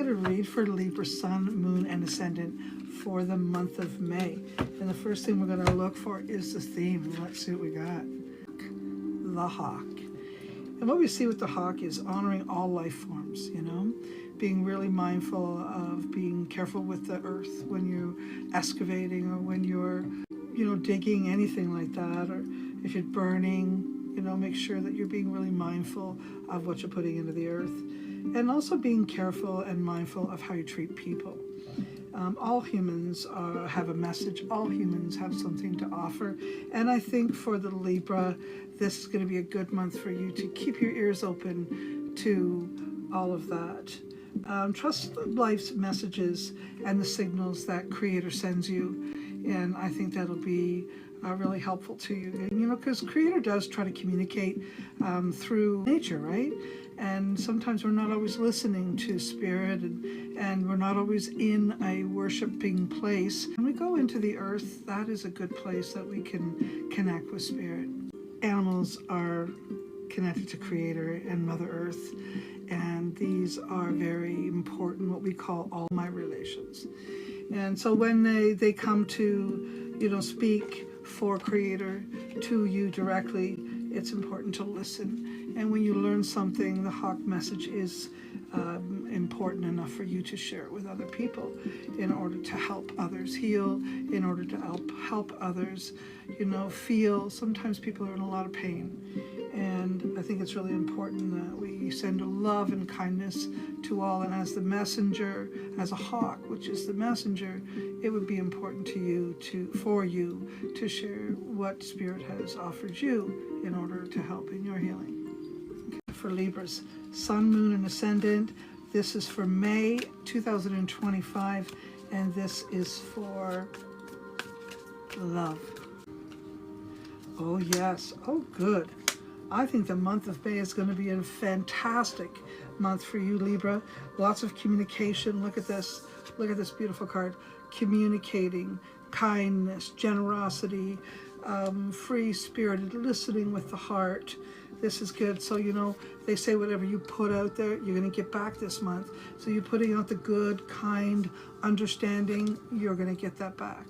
going to read for Libra Sun, Moon, and Ascendant for the month of May. And the first thing we're going to look for is the theme. Let's see what we got. The hawk. And what we see with the hawk is honoring all life forms, you know, being really mindful of being careful with the earth when you're excavating or when you're, you know, digging, anything like that, or if you're burning, you know, make sure that you're being really mindful of what you're putting into the earth. And also being careful and mindful of how you treat people. All humans have a message. All humans have something to offer. And I think for the Libra, this is going to be a good month for you to keep your ears open to all of that. Trust life's messages and the signals that Creator sends you. And I think that'll be really helpful to you. And, you know, because Creator does try to communicate through nature, right? And sometimes we're not always listening to Spirit, and we're not always in a worshiping place. When we go into the earth, that is a good place that we can connect with Spirit. Animals are connected to Creator and Mother Earth, and these are very important, what we call all my relations. And so when they come to, you know, speak for Creator to you directly, it's important to listen. And when you learn something, the hawk message is important enough for you to share it with other people in order to help others heal, in order to help others, you know, feel. Sometimes people are in a lot of pain. And I think it's really important that we send love and kindness to all. And as the messenger, as a hawk, which is the messenger, it would be important to you for you to share what Spirit has offered you in order to help in your healing. Okay. For Libras, Sun, Moon, and Ascendant, this is for May 2025, and this is for love. Oh yes, oh good. I think the month of May is going to be a fantastic month for you, Libra. Lots of communication. Look at this. Look at this beautiful card. Communicating, kindness, generosity, free-spirited, listening with the heart. This is good. So, you know, they say whatever you put out there, you're going to get back this month. So you're putting out the good, kind, understanding, you're going to get that back.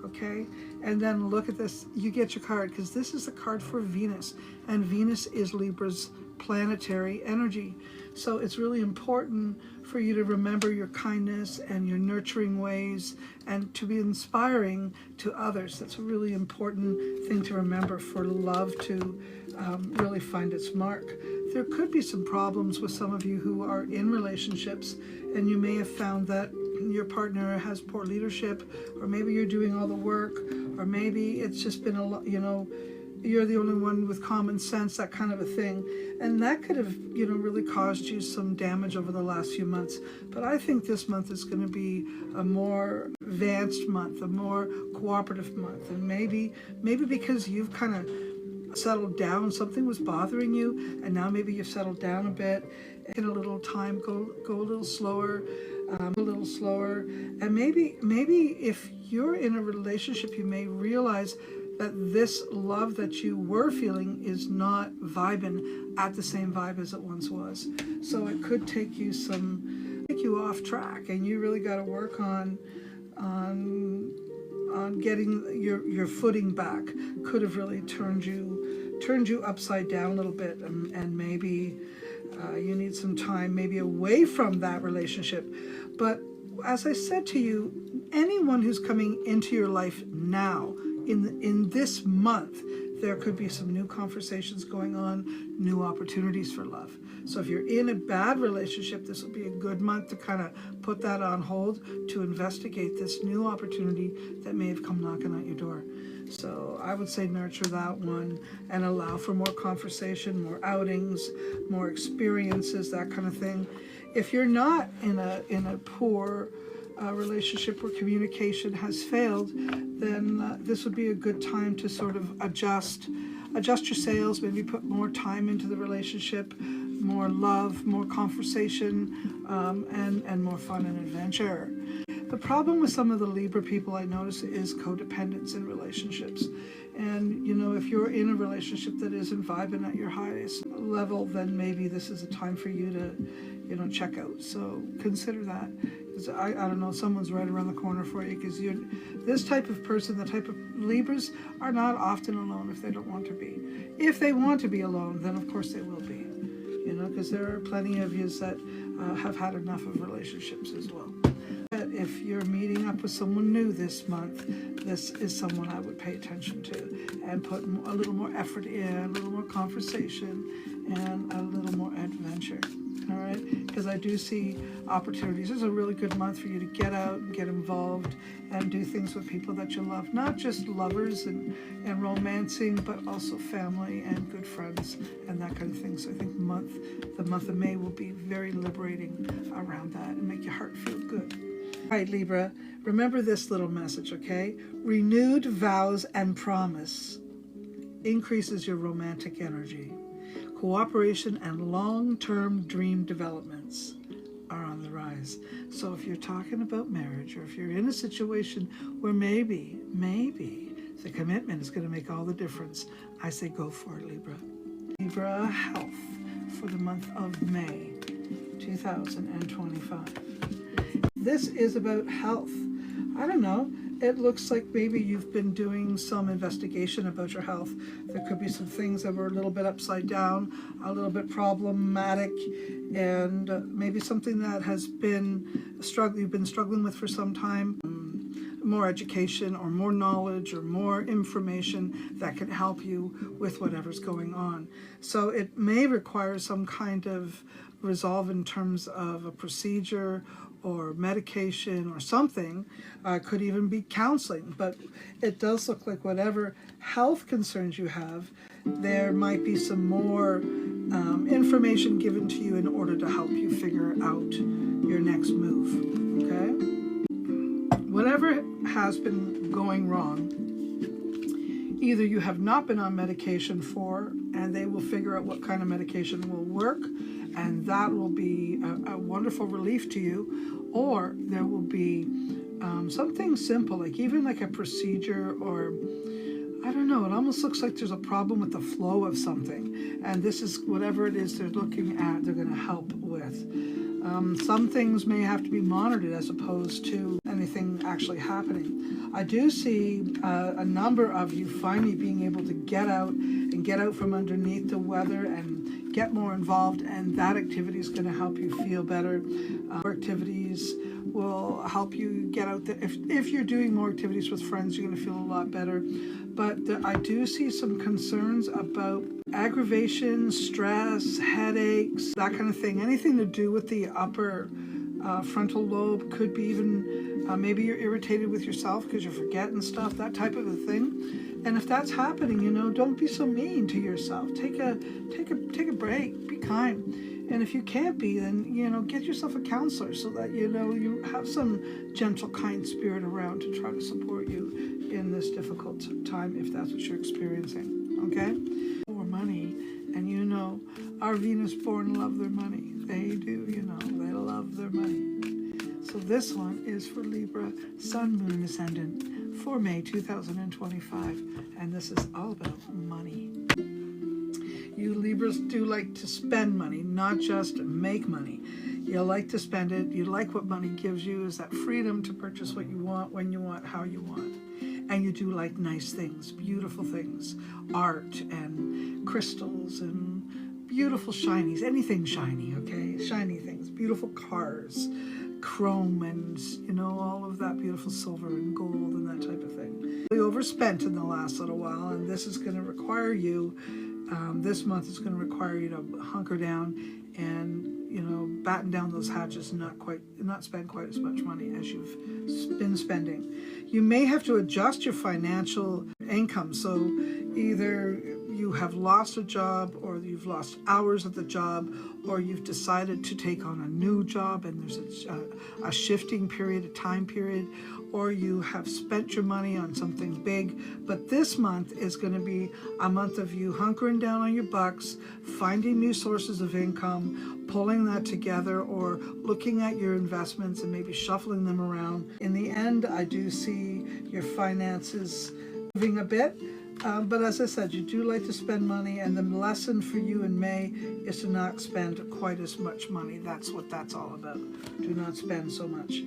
Okay, and then look at this. You get your card because this is the card for Venus, and Venus is Libra's planetary energy. So it's really important for you to remember your kindness and your nurturing ways and to be inspiring to others. That's a really important thing to remember for love to really find its mark. There could be some problems with some of you who are in relationships, and you may have found that your partner has poor leadership, or maybe you're doing all the work, or maybe it's just been a lot, you know, you're the only one with common sense, that kind of a thing. And that could have, you know, really caused you some damage over the last few months. But I think this month is going to be a more advanced month, a more cooperative month. And maybe because you've kind of settled down, something was bothering you, and now maybe you've settled down a bit. In a little time, go a little slower. And maybe if you're in a relationship, you may realize that this love that you were feeling is not vibing at the same vibe as it once was. So it could take you off track, and you really got to work on getting your footing back. Could have really turned you upside down a little bit, and maybe you need some time maybe away from that relationship. But as I said to you, anyone who's coming into your life now, in this month, there could be some new conversations going on, new opportunities for love. So if you're in a bad relationship, this will be a good month to kind of put that on hold, to investigate this new opportunity that may have come knocking at your door. So I would say nurture that one and allow for more conversation, more outings, more experiences, that kind of thing. If you're not in a poor relationship where communication has failed, then this would be a good time to sort of adjust your sails, maybe put more time into the relationship, more love, more conversation, and more fun and adventure. The problem with some of the Libra people I notice is codependence in relationships. And, you know, if you're in a relationship that isn't vibing at your highest level, then maybe this is a time for you to, check out. So consider that. I don't know, someone's right around the corner for you, because you're this type of person, the type of Libras are not often alone if they don't want to be. If they want to be alone, then of course they will be, because there are plenty of you that have had enough of relationships as well. But if you're meeting up with someone new this month, this is someone I would pay attention to and put a little more effort in, a little more conversation, and a little more adventure. All right, because I do see opportunities. This is a really good month for you to get out and get involved and do things with people that you love, not just lovers and romancing, but also family and good friends and that kind of thing. So I think the month of May will be very liberating around that and make your heart feel good. All right, Libra, remember this little message, okay? Renewed vows and promise increases your romantic energy. Cooperation and long-term dream developments are on the rise. So if you're talking about marriage, or if you're in a situation where maybe the commitment is going to make all the difference, I say go for it, Libra. Libra health for the month of May 2025. This is about health. I don't know. It looks like maybe you've been doing some investigation about your health. There could be some things that were a little bit upside down, a little bit problematic, and maybe something that has been you've been struggling with for some time. More education or more knowledge or more information that can help you with whatever's going on. So it may require some kind of resolve in terms of a procedure or medication or something. Could even be counseling, but it does look like whatever health concerns you have, there might be some more information given to you in order to help you figure out your next move, okay? Whatever has been going wrong, either you have not been on medication for, and they will figure out what kind of medication will work, and that will be a wonderful relief to you, or there will be something simple, like even like a procedure, or I don't know, it almost looks like there's a problem with the flow of something, and this is whatever it is they're looking at, they're going to help with. Some things may have to be monitored as opposed to anything actually happening. I do see a number of you finally being able to get out from underneath the weather and get more involved, and that activity is going to help you feel better. Activities will help you get out there. If you're doing more activities with friends, you're going to feel a lot better. But I do see some concerns about aggravation, stress, headaches, that kind of thing. Anything to do with the upper frontal lobe. Could be even maybe you're irritated with yourself because you're forgetting stuff, that type of a thing. And if that's happening, don't be so mean to yourself. Take a break. Be kind. And if you can't be, then get yourself a counselor so that you have some gentle, kind spirit around to try to support you in this difficult time, if that's what you're experiencing. Okay? Or money, and our Venus-born love their money. They do. They love their money. So this one is for Libra, Sun, Moon, Ascendant for May 2025, and this is all about money. You Libras do like to spend money, not just make money. You like to spend it. You like what money gives you, is that freedom to purchase what you want, when you want, how you want. And you do like nice things, beautiful things, art and crystals and beautiful shinies, anything shiny, okay? Shiny things, beautiful cars, chrome, and all of that beautiful silver and gold and that type of thing. We overspent in the last little while, and this is going to require you, this month is going to require you to hunker down and batten down those hatches and not spend quite as much money as you've been spending. You may have to adjust your financial income. So either you have lost a job, or you've lost hours at the job, or you've decided to take on a new job and there's a shifting period, a time period, or you have spent your money on something big. But this month is going to be a month of you hunkering down on your bucks, finding new sources of income, pulling that together, or looking at your investments and maybe shuffling them around. In the end, I do see your finances moving a bit, But as I said, you do like to spend money, and the lesson for you in May is to not spend quite as much money. That's what that's all about. Do not spend so much.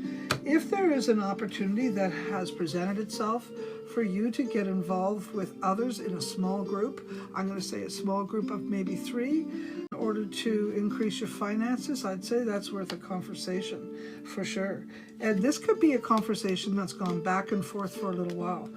If there is an opportunity that has presented itself for you to get involved with others in a small group, I'm going to say a small group of maybe 3, in order to increase your finances, I'd say that's worth a conversation for sure. And this could be a conversation that's gone back and forth for a little while.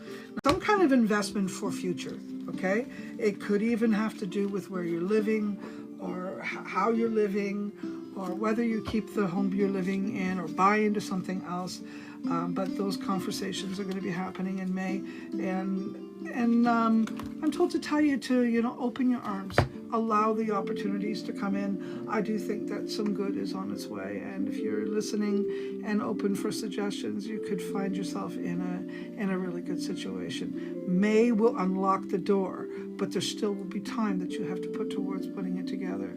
Some kind of investment for future, okay? It could even have to do with where you're living, or how you're living, or whether you keep the home you're living in or buy into something else. But those conversations are going to be happening in May, and I'm told to tell you to, open your arms, allow the opportunities to come in. I do think that some good is on its way, and if you're listening and open for suggestions, you could find yourself in a really good situation. May will unlock the door, but there still will be time that you have to put towards putting it together.